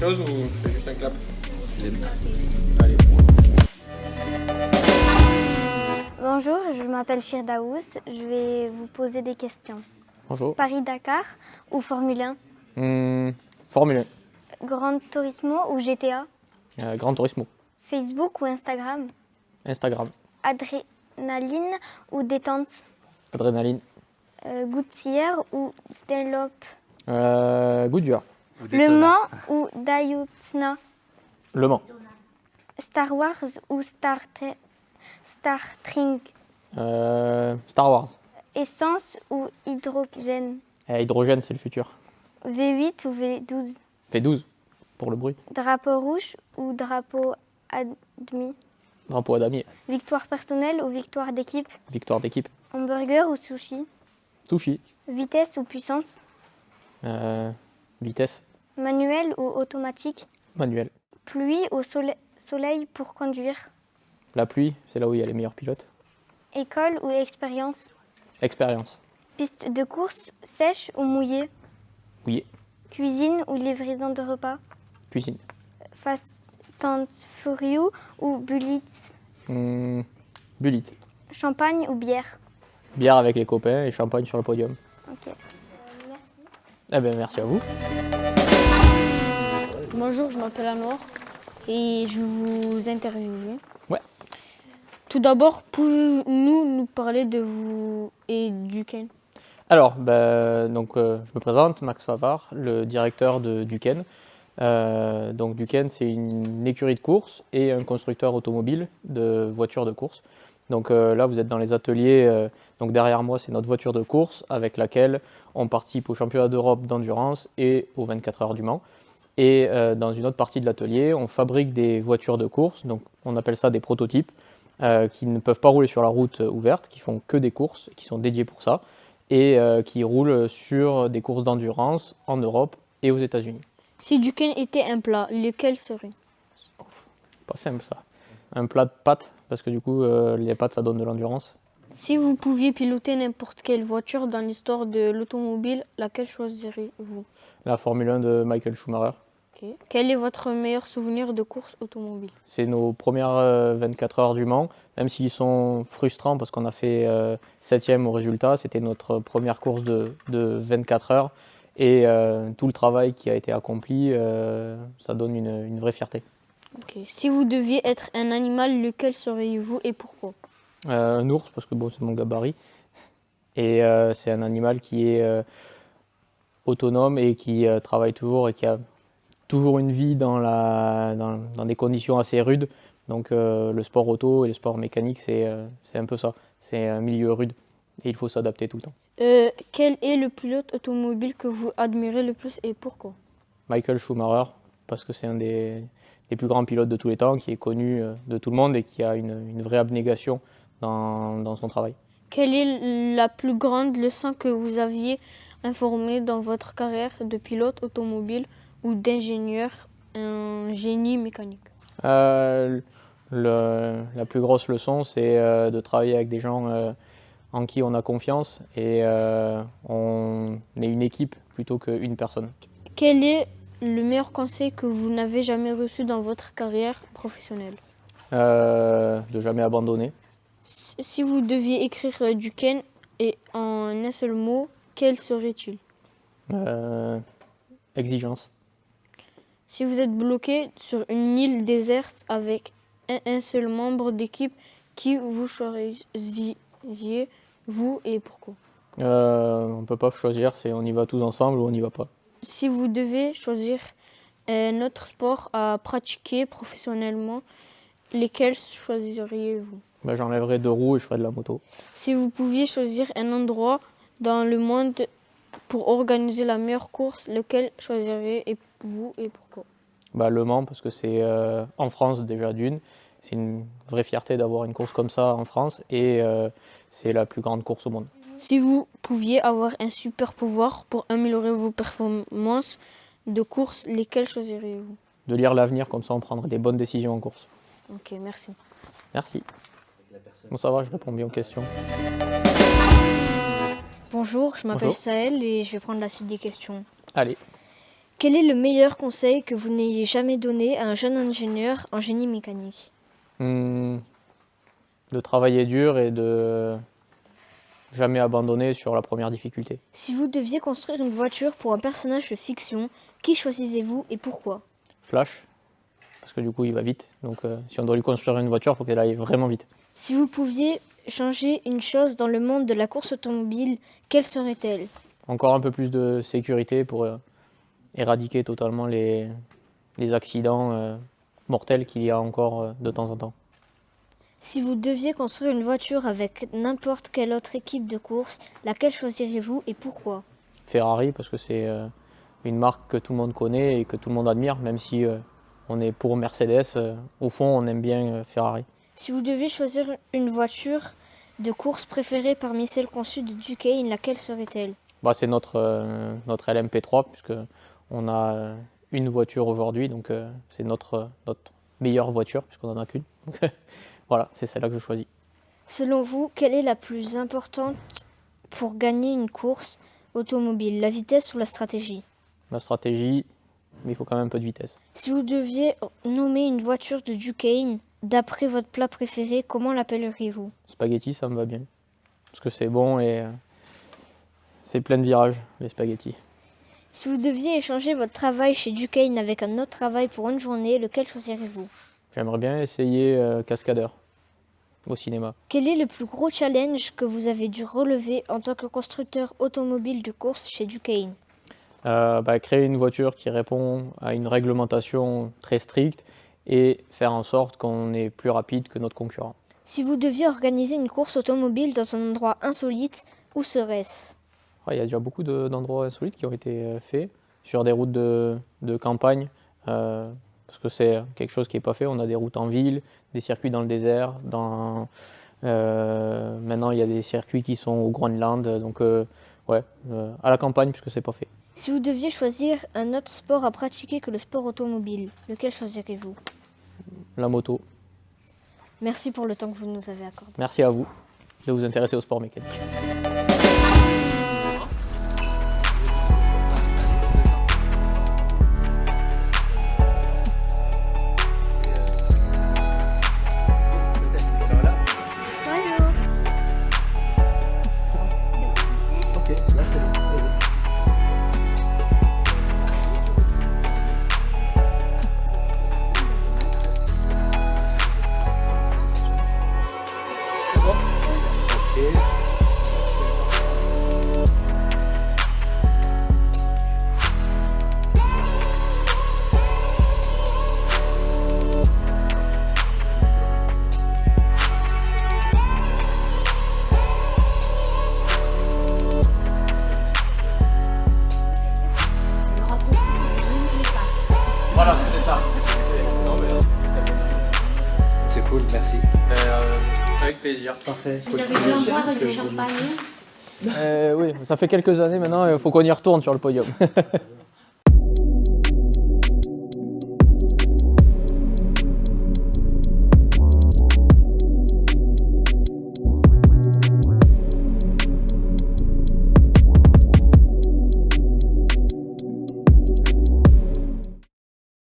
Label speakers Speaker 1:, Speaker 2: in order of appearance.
Speaker 1: chose ou je fais juste un clap?
Speaker 2: Les...
Speaker 1: Allez.
Speaker 3: Bonjour, je m'appelle Firdaous. Je vais vous poser des questions.
Speaker 1: Bonjour.
Speaker 3: Paris-Dakar ou Formule 1?
Speaker 1: Formule
Speaker 3: Gran Turismo ou GTA?
Speaker 1: 1. Gran Turismo.
Speaker 3: Facebook ou Instagram?
Speaker 1: Instagram.
Speaker 3: Adrénaline ou détente?
Speaker 1: Adrénaline.
Speaker 3: Gouttière ou Dunlop?
Speaker 1: Goodyear.
Speaker 3: Le Mans ou Daytona?
Speaker 1: Le Mans.
Speaker 3: Star Wars ou Star Trek?
Speaker 1: Star Wars.
Speaker 3: Essence ou hydrogène?
Speaker 1: Hydrogène, c'est le futur.
Speaker 3: V8 ou V12?
Speaker 1: V12 pour le bruit.
Speaker 3: Drapeau rouge ou drapeau admis?
Speaker 1: Drapeau à damier.
Speaker 3: Victoire personnelle ou victoire d'équipe?
Speaker 1: Victoire d'équipe.
Speaker 3: Hamburger ou sushi?
Speaker 1: Sushi.
Speaker 3: Vitesse ou puissance?
Speaker 1: Vitesse.
Speaker 3: Manuel ou automatique?
Speaker 1: Manuel.
Speaker 3: Pluie ou soleil pour conduire?
Speaker 1: La pluie, c'est là où il y a les meilleurs pilotes.
Speaker 3: École ou expérience?
Speaker 1: Expérience.
Speaker 3: Piste de course sèche ou mouillée?
Speaker 1: Oui.
Speaker 3: Cuisine ou livraison de repas?
Speaker 1: Cuisine.
Speaker 3: Fast and Furious ou Bullitt?
Speaker 1: Bullitt.
Speaker 3: Champagne ou bière?
Speaker 1: Bière avec les copains et champagne sur le podium.
Speaker 3: Ok.
Speaker 1: Eh bien, merci à vous.
Speaker 4: Bonjour, je m'appelle Anouar et je vais vous interviewer.
Speaker 1: Ouais.
Speaker 4: Tout d'abord, pouvez-vous nous parler de vous et Duquesne?
Speaker 1: Alors, je me présente, Max Favard, le directeur de Duquesne. Donc Duquesne, c'est une écurie de course et un constructeur automobile de voitures de course. Donc là, vous êtes dans les ateliers. Donc derrière moi, c'est notre voiture de course avec laquelle on participe au championnat d'Europe d'endurance et aux 24 heures du Mans. Et dans une autre partie de l'atelier, on fabrique des voitures de course. Donc on appelle ça des prototypes qui ne peuvent pas rouler sur la route ouverte, qui font que des courses, qui sont dédiés pour ça et qui roulent sur des courses d'endurance en Europe et aux États-Unis.
Speaker 4: Si Duquesne était un plat, lequel serait?
Speaker 1: Pas simple ça. Un plat de pâtes, parce que du coup, les pâtes, ça donne de l'endurance.
Speaker 4: Si vous pouviez piloter n'importe quelle voiture dans l'histoire de l'automobile, laquelle choisiriez-vous?
Speaker 1: La Formule 1 de Michael Schumacher.
Speaker 4: Okay. Quel est votre meilleur souvenir de course automobile?
Speaker 1: C'est nos premières 24 heures du Mans, même s'ils sont frustrants parce qu'on a fait 7e au résultat. C'était notre première course de 24 heures. Et tout le travail qui a été accompli, ça donne une vraie fierté.
Speaker 4: Okay. Si vous deviez être un animal, lequel seriez-vous et pourquoi?
Speaker 1: Un ours, parce que bon, c'est mon gabarit. Et c'est un animal qui est autonome et qui travaille toujours et qui a toujours une vie dans des conditions assez rudes. Donc le sport auto et le sport mécanique, c'est un peu ça. C'est un milieu rude et il faut s'adapter tout le temps.
Speaker 4: Quel est le pilote automobile que vous admirez le plus et pourquoi?
Speaker 1: Michael Schumacher, parce que c'est un des plus grands pilotes de tous les temps, qui est connu de tout le monde et qui a une vraie abnégation dans son travail.
Speaker 4: Quelle est la plus grande leçon que vous aviez informée dans votre carrière de pilote automobile ou d'ingénieur, un génie mécanique?
Speaker 1: La plus grosse leçon, c'est de travailler avec des gens en qui on a confiance et on est une équipe plutôt qu'une personne.
Speaker 4: Quel est le meilleur conseil que vous n'avez jamais reçu dans votre carrière professionnelle?
Speaker 1: De jamais abandonner.
Speaker 4: Si vous deviez écrire Duquesne et en un seul mot, quel serait-il?
Speaker 1: Exigence.
Speaker 4: Si vous êtes bloqué sur une île déserte avec un seul membre d'équipe, qui vous choisiriez, vous et pourquoi?
Speaker 1: On ne peut pas choisir, c'est on y va tous ensemble ou on n'y va pas.
Speaker 4: Si vous devez choisir un autre sport à pratiquer professionnellement, lesquels choisiriez-vous?
Speaker 1: J'enlèverai 2 roues et je ferai de la moto.
Speaker 4: Si vous pouviez choisir un endroit dans le monde pour organiser la meilleure course, lequel choisiriez-vous et pourquoi?
Speaker 1: Le Mans, parce que c'est en France déjà d'une. C'est une vraie fierté d'avoir une course comme ça en France et c'est la plus grande course au monde.
Speaker 4: Si vous pouviez avoir un super pouvoir pour améliorer vos performances de course, lesquelles choisiriez-vous?
Speaker 1: De lire l'avenir, comme ça on prendrait des bonnes décisions en course.
Speaker 4: Ok, merci.
Speaker 1: Merci. Bon, ça va, je réponds bien aux questions.
Speaker 5: Bonjour, je m'appelle
Speaker 1: Bonjour.
Speaker 5: Sahel et je vais prendre la suite des questions.
Speaker 1: Allez.
Speaker 4: Quel est le meilleur conseil que vous n'ayez jamais donné à un jeune ingénieur en génie mécanique?
Speaker 1: De travailler dur et de jamais abandonner sur la première difficulté.
Speaker 4: Si vous deviez construire une voiture pour un personnage de fiction, qui choisissez-vous et pourquoi?
Speaker 1: Flash, parce que du coup il va vite. Donc si on doit lui construire une voiture, il faut qu'elle aille vraiment vite.
Speaker 4: Si vous pouviez changer une chose dans le monde de la course automobile, quelle serait-elle?
Speaker 1: Encore un peu plus de sécurité pour éradiquer totalement les accidents mortels qu'il y a encore de temps en temps.
Speaker 4: Si vous deviez construire une voiture avec n'importe quelle autre équipe de course, laquelle choisirez-vous et pourquoi?
Speaker 1: Ferrari, parce que c'est une marque que tout le monde connaît et que tout le monde admire, même si on est pour Mercedes, au fond on aime bien Ferrari.
Speaker 4: Si vous deviez choisir une voiture de course préférée parmi celles conçues de Duquesne, laquelle serait-elle?
Speaker 1: Bah, c'est notre LMP3, puisque on a une voiture aujourd'hui, donc c'est notre meilleure voiture, puisqu'on n'en a qu'une. Donc, voilà, c'est celle-là que je choisis.
Speaker 4: Selon vous, quelle est la plus importante pour gagner une course automobile, la vitesse ou la stratégie?
Speaker 1: La stratégie, mais il faut quand même un peu de vitesse.
Speaker 4: Si vous deviez nommer une voiture de Duquesne, d'après votre plat préféré, comment l'appelleriez-vous?
Speaker 1: Spaghetti, ça me va bien, parce que c'est bon et c'est plein de virages, les spaghettis.
Speaker 4: Si vous deviez échanger votre travail chez Duquesne avec un autre travail pour une journée, lequel choisirez-vous?
Speaker 1: J'aimerais bien essayer cascadeur au cinéma.
Speaker 4: Quel est le plus gros challenge que vous avez dû relever en tant que constructeur automobile de course chez Duquesne?
Speaker 1: Créer une voiture qui répond à une réglementation très stricte et faire en sorte qu'on est plus rapide que notre concurrent.
Speaker 4: Si vous deviez organiser une course automobile dans un endroit insolite, où serait-ce?
Speaker 1: Il y a déjà beaucoup d'endroits insolites qui ont été faits sur des routes de campagne, parce que c'est quelque chose qui n'est pas fait. On a des routes en ville, des circuits dans le désert. Maintenant, il y a des circuits qui sont au Groenland, donc à la campagne puisque c'est pas fait.
Speaker 4: Si vous deviez choisir un autre sport à pratiquer que le sport automobile, lequel choisirez-vous?
Speaker 1: La moto.
Speaker 4: Merci pour le temps que vous nous avez accordé.
Speaker 1: Merci à vous de vous intéresser au sport mécanique. Voilà, c'est ça.
Speaker 2: C'est cool, merci.
Speaker 1: Avec plaisir. Parfait.
Speaker 3: Vous avez bien boire du champagne?
Speaker 1: Oui, ça fait quelques années maintenant, il faut qu'on y retourne sur le podium.